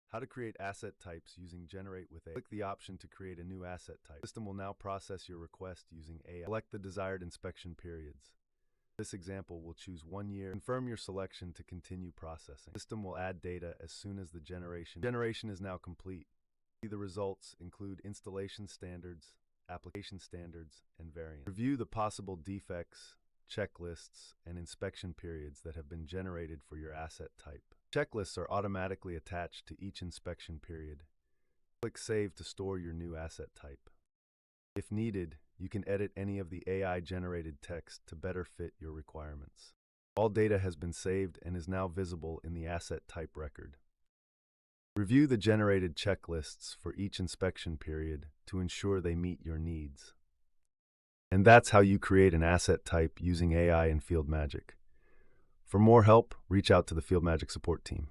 How to create asset types using Generate with AI. Click the option to create a new asset type. The system will now process your request using AI. Select the desired inspection periods. This example will choose 1 year. Confirm your selection to continue processing. The system will add data as soon as the generation is now complete. The results include installation standards, application standards, and variants. Review the possible defects, checklists, and inspection periods that have been generated for your asset type. Checklists are automatically attached to each inspection period. Click Save to store your new asset type. If needed, you can edit any of the AI-generated text to better fit your requirements. All data has been saved and is now visible in the asset type record. Review the generated checklists for each inspection period to ensure they meet your needs. And that's how you create an asset type using AI in FieldMagic. For more help, reach out to the FieldMagic support team.